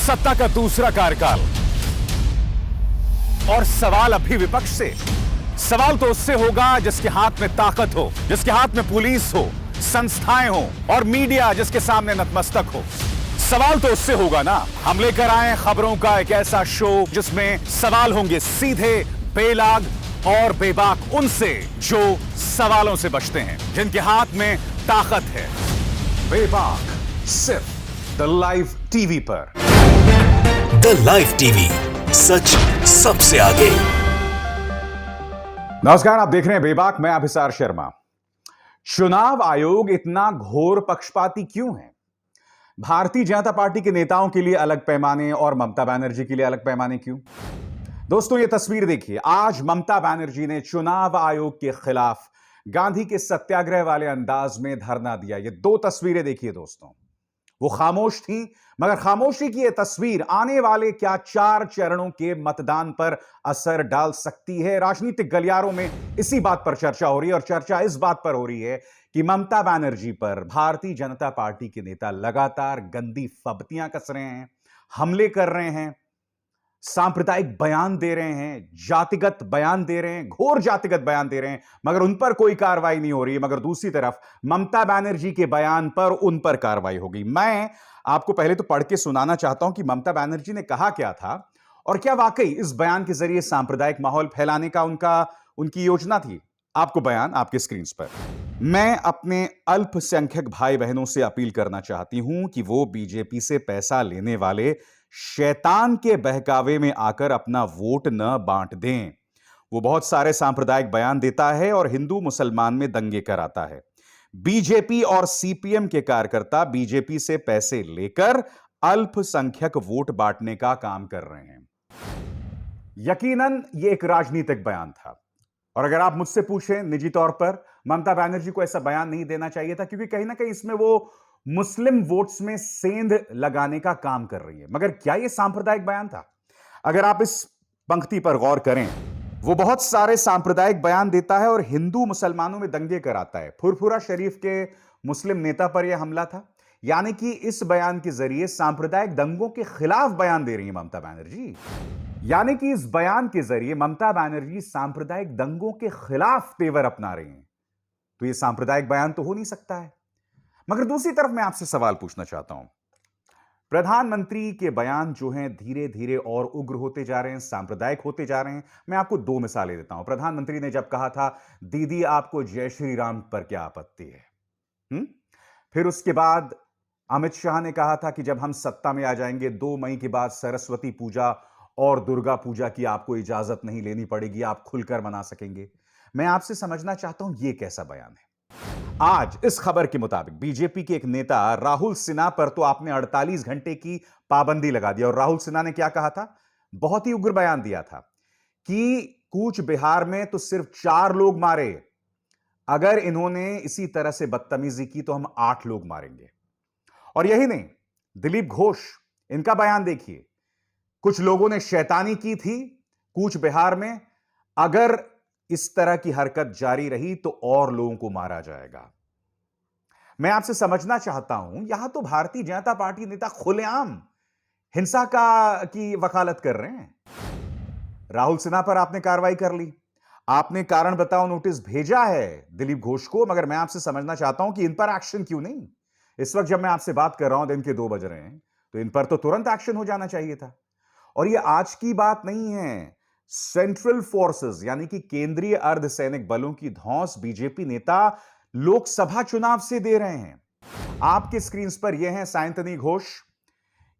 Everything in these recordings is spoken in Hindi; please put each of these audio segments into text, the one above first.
सत्ता का दूसरा कार्यकाल। और सवाल अब भी विपक्ष से। सवाल तो उससे होगा जिसके हाथ में ताकत हो, जिसके हाथ में पुलिस हो, संस्थाएं हो और मीडिया जिसके सामने नतमस्तक हो। सवाल तो उससे होगा ना। हम लेकर आए खबरों का एक ऐसा शो जिसमें सवाल होंगे सीधे, बेलाग और बेबाक उनसे जो सवालों से बचते हैं, जिनके हाथ में ताकत है। बेबाक सिर्फ द लाइव टीवी पर। द लाइव टीवी, सच सबसे आगे। नमस्कार, आप देख रहे हैं बेबाक, मैं अभिसार शर्मा। चुनाव आयोग इतना घोर पक्षपाती क्यों है? भारतीय जनता पार्टी के नेताओं के लिए अलग पैमाने और ममता बनर्जी के लिए अलग पैमाने क्यों? दोस्तों, ये तस्वीर देखिए। आज ममता बनर्जी ने चुनाव आयोग के खिलाफ गांधी के सत्याग्रह वाले अंदाज में धरना दिया। ये दो तस्वीरें देखिए दोस्तों। वो खामोश थी, मगर खामोशी की यह तस्वीर आने वाले क्या 4 चरणों के मतदान पर असर डाल सकती है। राजनीतिक गलियारों में इसी बात पर चर्चा हो रही है और चर्चा इस बात पर हो रही है कि ममता बनर्जी पर भारतीय जनता पार्टी के नेता लगातार गंदी फब्तियां कस रहे हैं, हमले कर रहे हैं, सांप्रदायिक बयान दे रहे हैं, जातिगत बयान दे रहे हैं, घोर जातिगत बयान दे रहे हैं, मगर उन पर कोई कार्रवाई नहीं हो रही है। मगर दूसरी तरफ ममता बनर्जी के बयान पर उन पर कार्रवाई होगी। मैं आपको पहले तो पढ़ के सुनाना चाहता हूं कि ममता बनर्जी ने कहा क्या था और क्या वाकई इस बयान के जरिए सांप्रदायिक माहौल फैलाने का उनकी योजना थी। आपको बयान आपके स्क्रीन पर। मैं अपने अल्पसंख्यक भाई बहनों से अपील करना चाहती हूं कि वो बीजेपी से पैसा लेने वाले शैतान के बहकावे में आकर अपना वोट न बांट दें। वो बहुत सारे सांप्रदायिक बयान देता है और हिंदू मुसलमान में दंगे कराता है। बीजेपी और सीपीएम के कार्यकर्ता बीजेपी से पैसे लेकर अल्पसंख्यक वोट बांटने का काम कर रहे हैं। यकीनन यह एक राजनीतिक बयान था और अगर आप मुझसे पूछें निजी तौर पर, ममता बनर्जी को ऐसा बयान नहीं देना चाहिए था, क्योंकि कहीं ना कहीं इसमें वो मुस्लिम वोट्स में सेंध लगाने का काम कर रही है। मगर क्या यह सांप्रदायिक बयान था? अगर आप इस पंक्ति पर गौर करें, वो बहुत सारे सांप्रदायिक बयान देता है और हिंदू मुसलमानों में दंगे कराता है। फुरफुरा शरीफ के मुस्लिम नेता पर यह हमला था। यानी कि इस बयान के जरिए सांप्रदायिक दंगों के खिलाफ बयान दे रही है ममता बनर्जी। यानी कि इस बयान के जरिए ममता बनर्जी सांप्रदायिक दंगों के खिलाफ तेवर अपना रही हैं। तो यह सांप्रदायिक बयान तो हो नहीं सकता है। मगर दूसरी तरफ मैं आपसे सवाल पूछना चाहता हूं। प्रधानमंत्री के बयान जो हैं धीरे धीरे और उग्र होते जा रहे हैं, सांप्रदायिक होते जा रहे हैं। मैं आपको 2 मिसालें देता हूं। प्रधानमंत्री ने जब कहा था, दीदी आपको जय श्री राम पर क्या आपत्ति है? फिर उसके बाद अमित शाह ने कहा था कि जब हम सत्ता में आ जाएंगे 2 मई के बाद सरस्वती पूजा और दुर्गा पूजा की आपको इजाजत नहीं लेनी पड़ेगी, आप खुलकर मना सकेंगे। मैं आपसे समझना चाहता हूं यह कैसा बयान है। आज इस खबर के मुताबिक बीजेपी के एक नेता राहुल सिन्हा पर तो आपने 48 घंटे की पाबंदी लगा दी। और राहुल सिन्हा ने क्या कहा था? बहुत ही उग्र बयान दिया था कि कूच बिहार में तो सिर्फ 4 लोग मारे, अगर इन्होंने इसी तरह से बदतमीजी की तो हम 8 लोग मारेंगे। और यही नहीं, दिलीप घोष, इनका बयान देखिए। कुछ लोगों ने शैतानी की थी कूच बिहार में, अगर इस तरह की हरकत जारी रही तो और लोगों को मारा जाएगा। मैं आपसे समझना चाहता हूं, यहां तो भारतीय जनता पार्टी नेता खुलेआम हिंसा की वकालत कर रहे हैं। राहुल सिन्हा पर आपने कार्रवाई कर ली, आपने कारण बताओ नोटिस भेजा है दिलीप घोष को, मगर मैं आपसे समझना चाहता हूं कि इन पर एक्शन क्यों नहीं? इस वक्त जब मैं आपसे बात कर रहा हूं, दिन के 2 बज रहे हैं, तो इन पर तो तुरंत एक्शन हो जाना चाहिए था। और यह आज की बात नहीं है। सेंट्रल फोर्सेस यानी कि केंद्रीय अर्धसैनिक बलों की धौंस बीजेपी नेता लोकसभा चुनाव से दे रहे हैं। आपके स्क्रीन पर यह हैं सायंतनी घोष,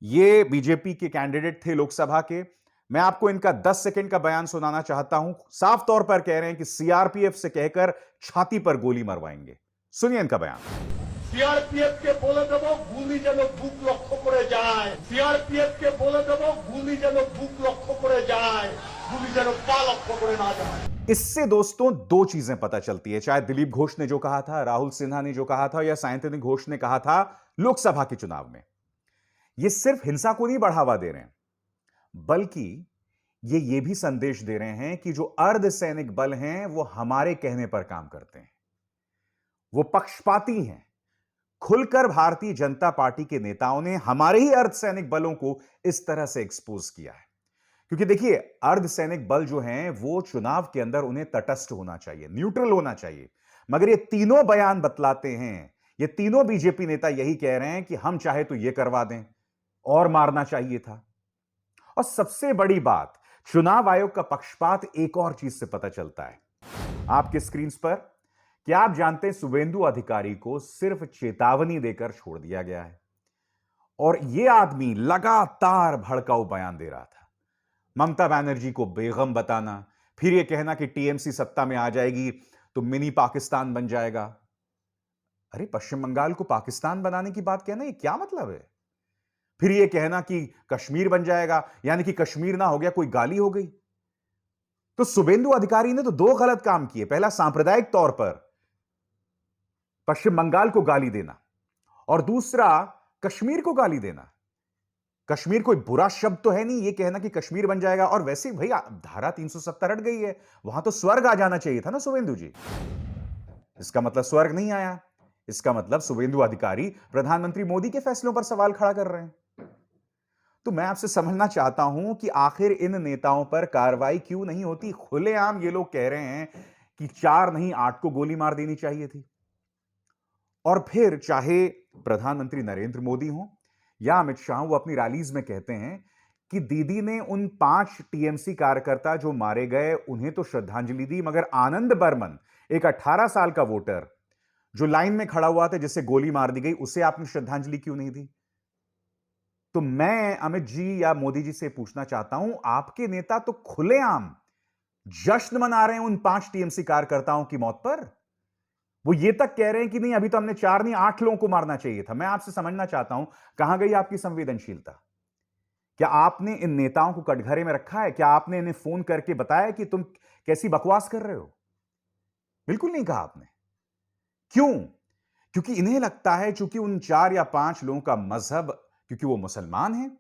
ये बीजेपी के कैंडिडेट थे लोकसभा के। मैं आपको इनका 10 सेकंड का बयान सुनाना चाहता हूं। साफ तौर पर कह रहे हैं कि सीआरपीएफ से कहकर छाती पर गोली मरवाएंगे। सुनिए इनका बयान। सीआरपीएफ के बोले देव गुली जेन बुक लक्ष्य करे जाए, सीआरपीएफ के बोले देव गुली जेन बुक लक्ष्य करे जाए, गुली जेन पा लक्ष्य करे ना जाए। इससे दोस्तों 2 चीजें पता चलती है, चाहे दिलीप घोष ने जो कहा था, राहुल सिन्हा ने जो कहा था या सायंतनी घोष ने कहा था लोकसभा के चुनाव में। ये सिर्फ हिंसा को नहीं बढ़ावा दे रहे हैं, बल्कि ये भी संदेश दे रहे हैं कि जो अर्धसैनिक बल हैं वो हमारे कहने पर काम करते हैं, वो पक्षपाती हैं, खुलकर भारतीय जनता पार्टी के नेताओं ने हमारे ही अर्धसैनिक बलों को इस तरह से एक्सपोज किया है। क्योंकि देखिए, अर्धसैनिक बल जो हैं वो चुनाव के अंदर उन्हें तटस्थ होना चाहिए, न्यूट्रल होना चाहिए, मगर ये तीनों बयान बतलाते हैं, ये तीनों बीजेपी नेता यही कह रहे हैं कि हम चाहे तो ये करवा दें और मारना चाहिए था। और सबसे बड़ी बात, चुनाव आयोग का पक्षपात एक और चीज से पता चलता है आपके स्क्रीन पर। क्या आप जानते हैं शुभेंदु अधिकारी को सिर्फ चेतावनी देकर छोड़ दिया गया है और यह आदमी लगातार भड़काऊ बयान दे रहा था। ममता बनर्जी को बेगम बताना, फिर यह कहना कि टीएमसी सत्ता में आ जाएगी तो मिनी पाकिस्तान बन जाएगा। अरे, पश्चिम बंगाल को पाकिस्तान बनाने की बात कहना, ये क्या मतलब है? फिर यह कहना कि कश्मीर बन जाएगा, यानी कि कश्मीर ना हो गया कोई गाली हो गई। तो शुभेंदु अधिकारी ने तो दो गलत काम किए। पहला, सांप्रदायिक तौर पर पश्चिम बंगाल को गाली देना, और दूसरा, कश्मीर को गाली देना। कश्मीर कोई बुरा शब्द तो है नहीं, यह कहना कि कश्मीर बन जाएगा। और वैसे भाई धारा 370 हट गई है, वहां तो स्वर्ग आ जाना चाहिए था ना शुभेंदु जी। इसका मतलब स्वर्ग नहीं आया, इसका मतलब शुभेंदु अधिकारी प्रधानमंत्री मोदी के फैसलों पर सवाल खड़ा कर रहे हैं। तो मैं आपसे समझना चाहता हूं कि आखिर इन नेताओं पर कार्रवाई क्यों नहीं होती। खुलेआम ये लोग कह रहे हैं कि 4 नहीं 8 को गोली मार देनी चाहिए थी। और फिर चाहे प्रधानमंत्री नरेंद्र मोदी हो या अमित शाह, वो अपनी रैलीज में कहते हैं कि दीदी ने उन 5 टीएमसी कार्यकर्ता जो मारे गए उन्हें तो श्रद्धांजलि दी, मगर आनंद बर्मन, एक 18 साल का वोटर जो लाइन में खड़ा हुआ था जिसे गोली मार दी गई, उसे आपने श्रद्धांजलि क्यों नहीं दी? तो मैं अमित जी या मोदी जी से पूछना चाहता हूं, आपके नेता तो खुलेआम जश्न मना रहे हैं उन 5 टीएमसी कार्यकर्ताओं की मौत पर। वो ये तक कह रहे हैं कि नहीं, अभी तो हमने 4 नहीं 8 लोगों को मारना चाहिए था। मैं आपसे समझना चाहता हूं, कहां गई आपकी संवेदनशीलता? क्या आपने इन नेताओं को कटघरे में रखा है? क्या आपने इन्हें फोन करके बताया कि तुम कैसी बकवास कर रहे हो? बिल्कुल नहीं कहा आपने। क्यों? क्योंकि इन्हें लगता है चूंकि उन 4 या 5 लोगों का मजहब, क्योंकि वो मुसलमान हैं,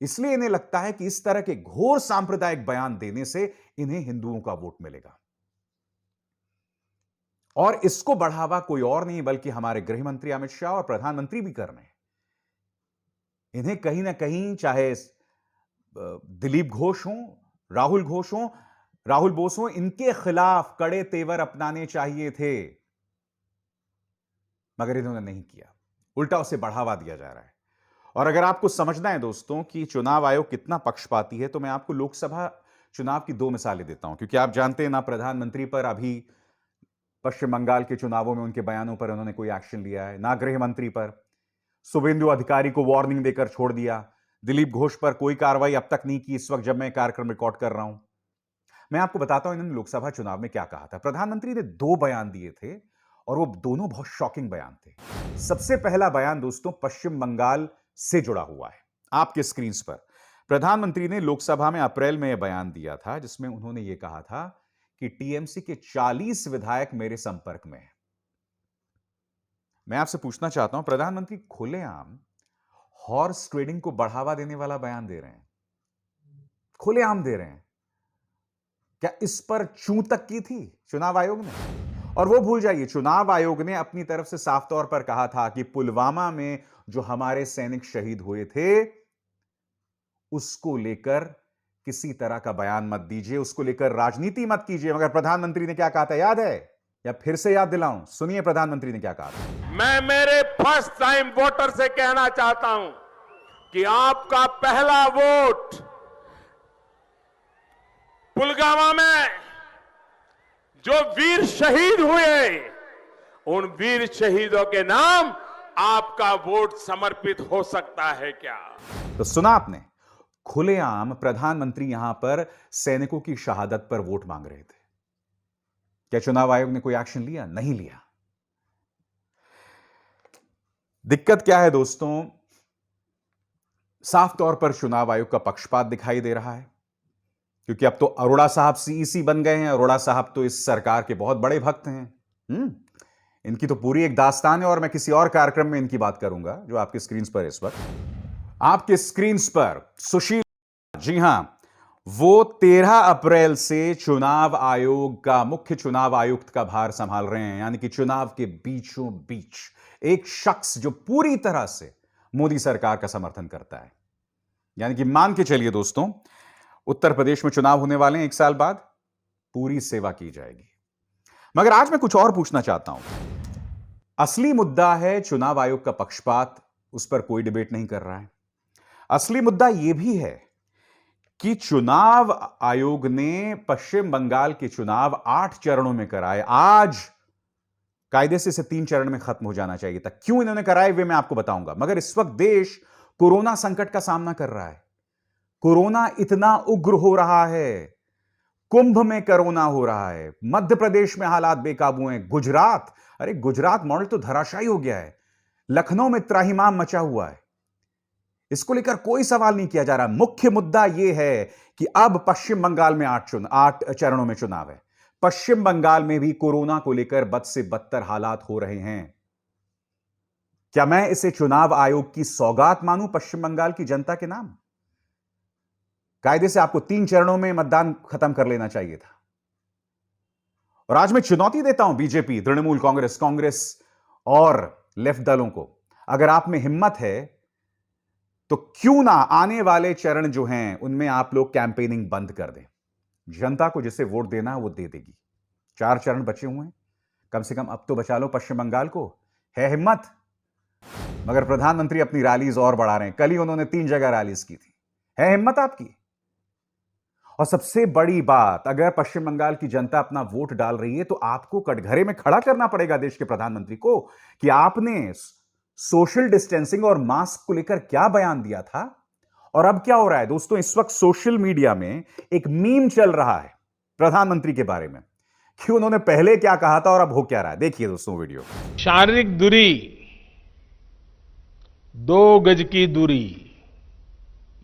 इसलिए इन्हें लगता है कि इस तरह के घोर सांप्रदायिक बयान देने से इन्हें हिंदुओं का वोट मिलेगा। और इसको बढ़ावा कोई और नहीं बल्कि हमारे गृह मंत्री अमित शाह और प्रधानमंत्री भी कर रहे हैं। इन्हें कहीं ना कहीं, चाहे दिलीप घोष हो, राहुल बोस हो, इनके खिलाफ कड़े तेवर अपनाने चाहिए थे, मगर इन्होंने नहीं किया। उल्टा उसे बढ़ावा दिया जा रहा है। और अगर आपको समझना है दोस्तों कि चुनाव आयोग कितना पक्षपाती है, तो मैं आपको लोकसभा चुनाव की 2 मिसालें देता हूं। क्योंकि आप जानते हैं ना, प्रधानमंत्री पर अभी पश्चिम बंगाल के चुनावों में उनके बयानों पर उन्होंने कोई एक्शन लिया है, ना गृह मंत्री पर। शुभेंदु अधिकारी को वार्निंग देकर छोड़ दिया। दिलीप घोष पर कोई कार्रवाई अब तक नहीं की, इस वक्त जब मैं कार्यक्रम रिकॉर्ड कर रहा हूं। मैं आपको बताता हूं इन्होंने लोकसभा चुनाव में क्या कहा था। प्रधानमंत्री ने 2 बयान दिए थे और वो दोनों बहुत शॉकिंग बयान थे। सबसे पहला बयान दोस्तों पश्चिम बंगाल से जुड़ा हुआ है। आपके स्क्रीन पर प्रधानमंत्री ने लोकसभा में अप्रैल में यह बयान दिया था, जिसमें उन्होंने यह कहा था कि टीएमसी के 40 विधायक मेरे संपर्क में हैं। मैं आपसे पूछना चाहता हूं, प्रधानमंत्री खुलेआम हॉर्स ट्रेडिंग को बढ़ावा देने वाला बयान दे रहे हैं, खुलेआम दे रहे हैं। क्या इस पर चूं तक की थी चुनाव आयोग ने? और वो भूल जाइए, चुनाव आयोग ने अपनी तरफ से साफ तौर पर कहा था कि पुलवामा में जो हमारे सैनिक शहीद हुए थे, उसको लेकर किसी तरह का बयान मत दीजिए, उसको लेकर राजनीति मत कीजिए। मगर प्रधानमंत्री ने क्या कहा था, याद है? या फिर से याद दिलाऊं? सुनिए प्रधानमंत्री ने क्या कहा था। मैं मेरे फर्स्ट टाइम वोटर से कहना चाहता हूं कि आपका पहला वोट पुलवामा में जो वीर शहीद हुए, उन वीर शहीदों के नाम आपका वोट समर्पित हो सकता है क्या? तो सुना आपने, खुलेआम प्रधानमंत्री यहां पर सैनिकों की शहादत पर वोट मांग रहे थे। क्या चुनाव आयोग ने कोई एक्शन लिया? नहीं लिया। दिक्कत क्या है दोस्तों, साफ तौर पर चुनाव आयोग का पक्षपात दिखाई दे रहा है, क्योंकि अब तो अरोड़ा साहब सीईसी बन गए हैं। अरोड़ा साहब तो इस सरकार के बहुत बड़े भक्त हैं। इनकी तो पूरी एक दास्तान है, और मैं किसी और कार्यक्रम में इनकी बात करूंगा, जो आपके स्क्रीन पर इस वक्त आपके स्क्रीन पर सुशील, जी हां, वो 13 अप्रैल से चुनाव आयोग का मुख्य चुनाव आयुक्त का भार संभाल रहे हैं, यानी कि चुनाव के बीचों बीच एक शख्स जो पूरी तरह से मोदी सरकार का समर्थन करता है। यानी कि मान के चलिए दोस्तों, उत्तर प्रदेश में चुनाव होने वाले हैं 1 साल बाद, पूरी सेवा की जाएगी। मगर आज मैं कुछ और पूछना चाहता हूं। असली मुद्दा है चुनाव आयोग का पक्षपात, उस पर कोई डिबेट नहीं कर रहा है। असली मुद्दा यह भी है कि चुनाव आयोग ने पश्चिम बंगाल के चुनाव 8 चरणों में कराए। आज कायदे से इसे 3 चरण में खत्म हो जाना चाहिए था। क्यों इन्होंने कराए वे मैं आपको बताऊंगा। मगर इस वक्त देश कोरोना संकट का सामना कर रहा है। कोरोना इतना उग्र हो रहा है, कुंभ में कोरोना हो रहा है, मध्य प्रदेश में हालात बेकाबू हैं, गुजरात मॉडल तो धराशायी हो गया है, लखनऊ में त्राहिमाम मचा हुआ है। इसको लेकर कोई सवाल नहीं किया जा रहा। मुख्य मुद्दा यह है कि अब पश्चिम बंगाल में 8 चरणों में चुनाव है। पश्चिम बंगाल में भी कोरोना को लेकर बद से बदतर हालात हो रहे हैं। क्या मैं इसे चुनाव आयोग की सौगात मानूं पश्चिम बंगाल की जनता के नाम? कायदे से आपको 3 चरणों में मतदान खत्म कर लेना चाहिए था। और आज मैं चुनौती देता हूं बीजेपी, तृणमूल कांग्रेस और लेफ्ट दलों को, अगर आप में हिम्मत है तो क्यों ना आने वाले चरण जो हैं उनमें आप लोग कैंपेनिंग बंद कर दें। जनता को जिसे वोट देना है वो दे देगी। 4 चरण बचे हुए हैं, कम से कम अब तो बचा लो पश्चिम बंगाल को। है हिम्मत? मगर प्रधानमंत्री अपनी रैलीज और बढ़ा रहे हैं। कल ही उन्होंने 3 जगह रैलीज की थी। है हिम्मत आपकी? और सबसे बड़ी बात, अगर पश्चिम बंगाल की जनता अपना वोट डाल रही है तो आपको कटघरे में खड़ा करना पड़ेगा देश के प्रधानमंत्री को कि आपने सोशल डिस्टेंसिंग और मास्क को लेकर क्या बयान दिया था और अब क्या हो रहा है। दोस्तों, इस वक्त सोशल मीडिया में एक मीम चल रहा है प्रधानमंत्री के बारे में कि उन्होंने पहले क्या कहा था और अब हो क्या रहा है। देखिए दोस्तों वीडियो। शारीरिक दूरी, 2 गज की दूरी,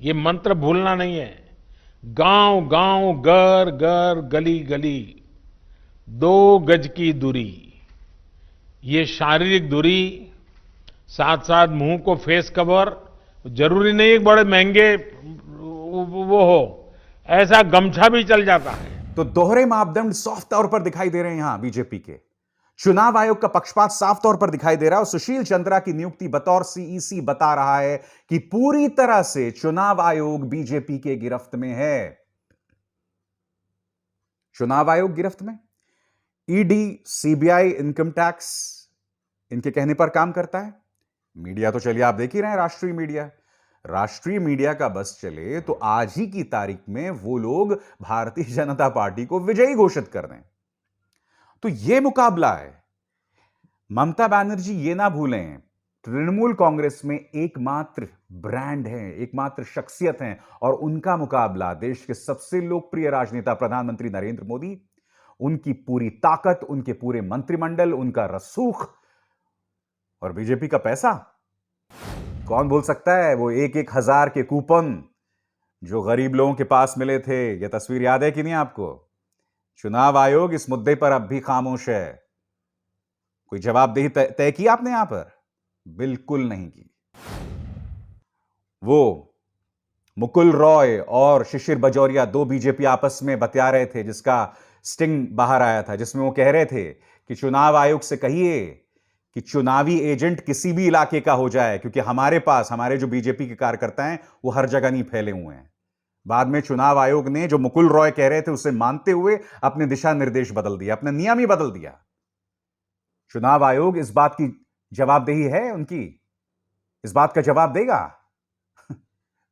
ये मंत्र भूलना नहीं है। गांव गांव, घर घर, गली गली, 2 गज की दूरी। ये शारीरिक दूरी, साथ साथ मुंह को फेस कवर, जरूरी नहीं एक बड़े महंगे वो हो, ऐसा गमछा भी चल जाता है। तो दोहरे मापदंड साफ तौर पर दिखाई दे रहे हैं यहां बीजेपी के। चुनाव आयोग का पक्षपात साफ तौर पर दिखाई दे रहा है और सुशील चंद्रा की नियुक्ति बतौर सीईसी बता रहा है कि पूरी तरह से चुनाव आयोग बीजेपी के गिरफ्त में है। चुनाव आयोग गिरफ्त में? ईडी, सीबीआई, इनकम टैक्स इनके कहने पर काम करता है। मीडिया तो चलिए आप देख ही रहे हैं, राष्ट्रीय मीडिया का बस चले तो आज ही की तारीख में वो लोग भारतीय जनता पार्टी को विजयी घोषित कर दें। तो यह मुकाबला है। ममता बनर्जी ये ना भूलें, तृणमूल कांग्रेस में एकमात्र ब्रांड है, एकमात्र शख्सियत है और उनका मुकाबला देश के सबसे लोकप्रिय राजनेता प्रधानमंत्री नरेंद्र मोदी, उनकी पूरी ताकत, उनके पूरे मंत्रिमंडल, उनका रसूख और बीजेपी का पैसा। कौन भूल सकता है वो 1-1 हजार के कूपन जो गरीब लोगों के पास मिले थे। यह तस्वीर याद है कि नहीं आपको? चुनाव आयोग इस मुद्दे पर अब भी खामोश है। कोई जवाबदेही तय की आपने यहां पर? बिल्कुल नहीं की। वो मुकुल रॉय और शिशिर बजौरिया, 2 बीजेपी आपस में बतिया रहे थे, जिसका स्टिंग बाहर आया था, जिसमें वो कह रहे थे कि चुनाव आयोग से कहिए कि चुनावी एजेंट किसी भी इलाके का हो जाए, क्योंकि हमारे जो बीजेपी के कार्यकर्ता हैं वो हर जगह नहीं फैले हुए हैं। बाद में चुनाव आयोग ने जो मुकुल रॉय कह रहे थे उसे मानते हुए अपने दिशा निर्देश बदल दिया, अपना नियम ही बदल दिया। चुनाव आयोग इस बात की जवाबदेही है उनकी, इस बात का जवाब देगा?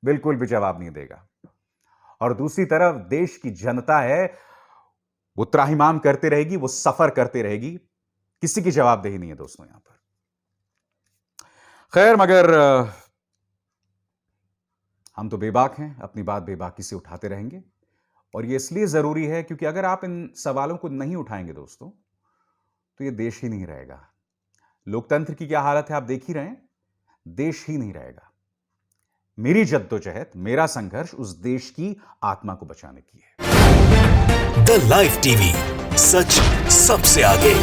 बिल्कुल भी जवाब नहीं देगा। और दूसरी तरफ देश की जनता है, वो त्राहिमाम करते रहेगी, वो सफर करते रहेगी, किसी की जवाबदेही नहीं है दोस्तों यहां पर। खैर, मगर हम तो बेबाक हैं, अपनी बात बेबाकी से उठाते रहेंगे और ये इसलिए जरूरी है क्योंकि अगर आप इन सवालों को नहीं उठाएंगे दोस्तों तो ये देश ही नहीं रहेगा। लोकतंत्र की क्या हालत है आप देख ही रहे हैं, देश ही नहीं रहेगा। मेरी जद्दोजहद, मेरा संघर्ष उस देश की आत्मा को बचाने की है। द लाइव टीवी, सच सबसे आगे।